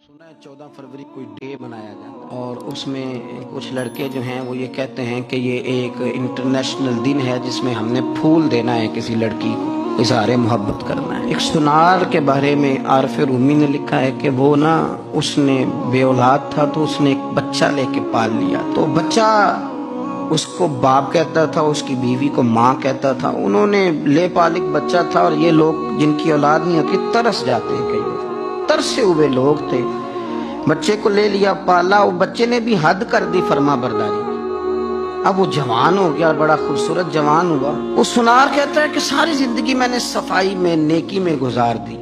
सुना है 14 फरवरी कोई डे मनाया जाता है और उसमें कुछ लड़के जो हैं वो ये कहते हैं कि ये एक इंटरनेशनल दिन है जिसमें हमने फूल देना है किसी लड़की को, इज़हार मोहब्बत करना है। एक सुनार के बारे में आरफ रूमी ने लिखा है कि वो ना उसने बे औलाद था तो उसने एक बच्चा लेके पाल लिया, तो बच्चा उसको बाप कहता था, उसकी बीवी को माँ कहता था। उन्होंने ले पालिक बच्चा था और ये लोग जिनकी औलाद नहीं होती तरस जाते हैं, कई तरसे हुए लोग थे। बच्चे को ले लिया, पाला, वो बच्चे ने भी हद कर दी फर्मा बरदारी की। अब वो जवान हो गया, बड़ा खूबसूरत जवान हुआ। वो सुनार कहता है कि सारी जिंदगी मैंने सफाई में नेकी में गुजार दी।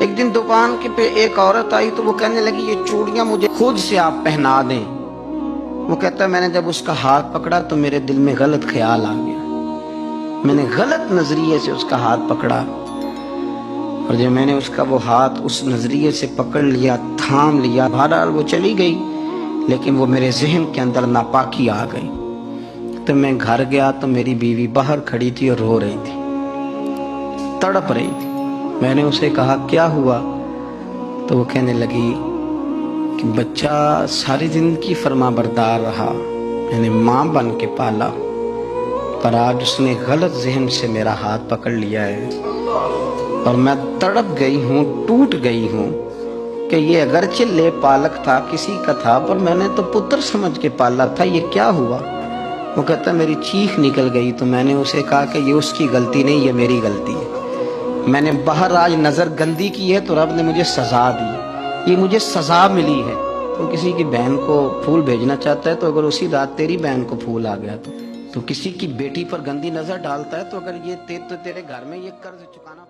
एक दिन दुकान के पे एक औरत आई तो वो कहने लगी ये चूड़ियां मुझे खुद से आप पहना दें। वो कहता है मैंने जब उसका हाथ पकड़ा तो मेरे दिल में गलत ख्याल आ गया, मैंने गलत नजरिए से उसका हाथ पकड़ा और जब मैंने उसका वो हाथ उस नजरिए से पकड़ लिया, थाम लिया, बहरहाल वो चली गई, लेकिन वो मेरे जहन के अंदर नापाकी आ गई। तो मैं घर गया तो मेरी बीवी बाहर खड़ी थी और रो रही थी, तड़प रही थी। मैंने उसे कहा क्या हुआ, तो वो कहने लगी कि बच्चा सारी जिंदगी फर्मा बरदार रहा, मैंने माँ बन के पाला, पर आज उसने गलत जहन से मेरा हाथ पकड़ लिया है और मैं तड़प गई हूँ, टूट गई हूँ कि ये अगरचे ले पालक था, किसी का था, पर मैंने तो पुत्र समझ के पाला था, ये क्या हुआ। वो कहता मेरी चीख निकल गई। तो मैंने उसे कहा कि ये उसकी गलती नहीं, ये मेरी गलती है। मैंने बाहर आज नज़र गंदी की है तो रब ने मुझे सज़ा दी, ये मुझे सज़ा मिली है। तो किसी की बहन को फूल भेजना चाहता है तो अगर उसी रात तेरी बहन को फूल आ गया तो किसी की बेटी पर गंदी नज़र डालता है तो अगर ये तेरे घर में ये कर्ज चुकाना